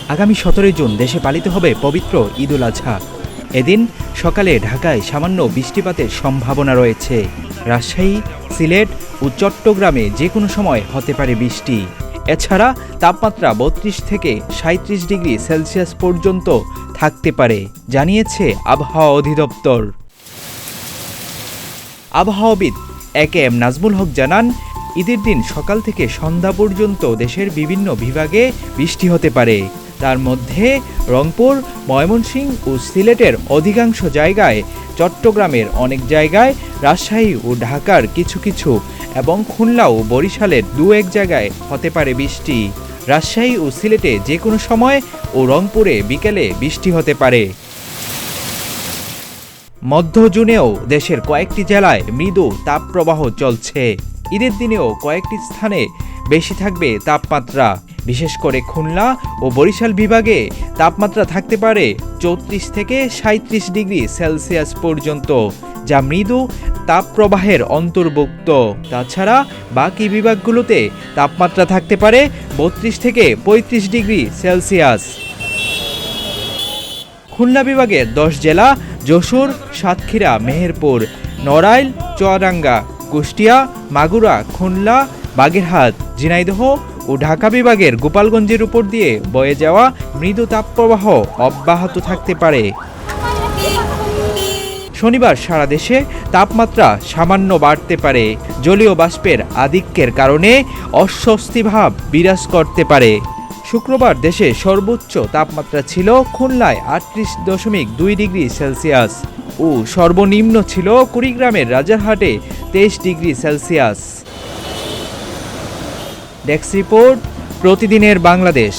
আগামী 17 জুন দেশে পালিত হবে পবিত্র ঈদুল আজহা। এদিন সকালে ঢাকায় সামান্য বৃষ্টিপাতের সম্ভাবনা রয়েছে। রাজশাহী, সিলেট ও চট্টগ্রামে যে কোনো সময় হতে পারে বৃষ্টি। এছাড়া তাপমাত্রা 32 থেকে 37 ডিগ্রি সেলসিয়াস পর্যন্ত থাকতে পারে, জানিয়েছে আবহাওয়া অধিদপ্তর। আবহাওয়াবিদ এ.কে.এম. নাজমুল হক জানান, ঈদের দিন সকাল থেকে সন্ধ্যা পর্যন্ত দেশের বিভিন্ন বিভাগে বৃষ্টি হতে পারে। তার মধ্যে রংপুর, ময়মনসিংহ ও সিলেটের অধিকাংশ জায়গায়, চট্টগ্রামের অনেক জায়গায়, রাজশাহী ও ঢাকার কিছু কিছু এবং খুলনা ও বরিশালের দু-এক জায়গায় হতে পারে বৃষ্টি। রাজশাহী ও সিলেটে যে কোনো সময় ও রংপুরে বিকেলে বৃষ্টি হতে পারে। মধ্য জুনেও দেশের কয়েকটি জেলায় মৃদু তাপপ্রবাহ চলছে। ঈদের দিনেও কয়েকটি স্থানে বেশি থাকবে তাপমাত্রা। বিশেষ করে খুলনা ও বরিশাল বিভাগে তাপমাত্রা থাকতে পারে 34 থেকে 37 ডিগ্রি সেলসিয়াস পর্যন্ত, যা মৃদু তাপপ্রবাহের অন্তর্ভুক্ত। তাছাড়া বাকি বিভাগগুলোতে তাপমাত্রা থাকতে পারে 32 থেকে 35 ডিগ্রি সেলসিয়াস। খুলনা বিভাগের 10 জেলা যশোর, সাতক্ষীরা, মেহেরপুর, নড়াইল, চুয়াডাঙ্গা, কুষ্টিয়া, মাগুরা, খুলনা, বাগেরহাট, ঝিনাইদহ ও ঢাকা বিভাগের গোপালগঞ্জের উপর দিয়ে বয়ে যাওয়া মৃদু তাপপ্রবাহ অব্যাহত থাকতে পারে। শনিবার সারা দেশে তাপমাত্রা সামান্য বাড়তে পারে। জলীয় বাষ্পের আধিক্যের কারণে অস্বস্তিভাব বিরাজ করতে পারে। শুক্রবার দেশে সর্বোচ্চ তাপমাত্রা ছিল খুলনায় 38.2 ডিগ্রি সেলসিয়াস ও সর্বনিম্ন ছিল কুড়িগ্রামের রাজারহাটে 23 ডিগ্রি সেলসিয়াস। ডেস্ক রিপোর্ট, প্রতিদিনের বাংলাদেশ।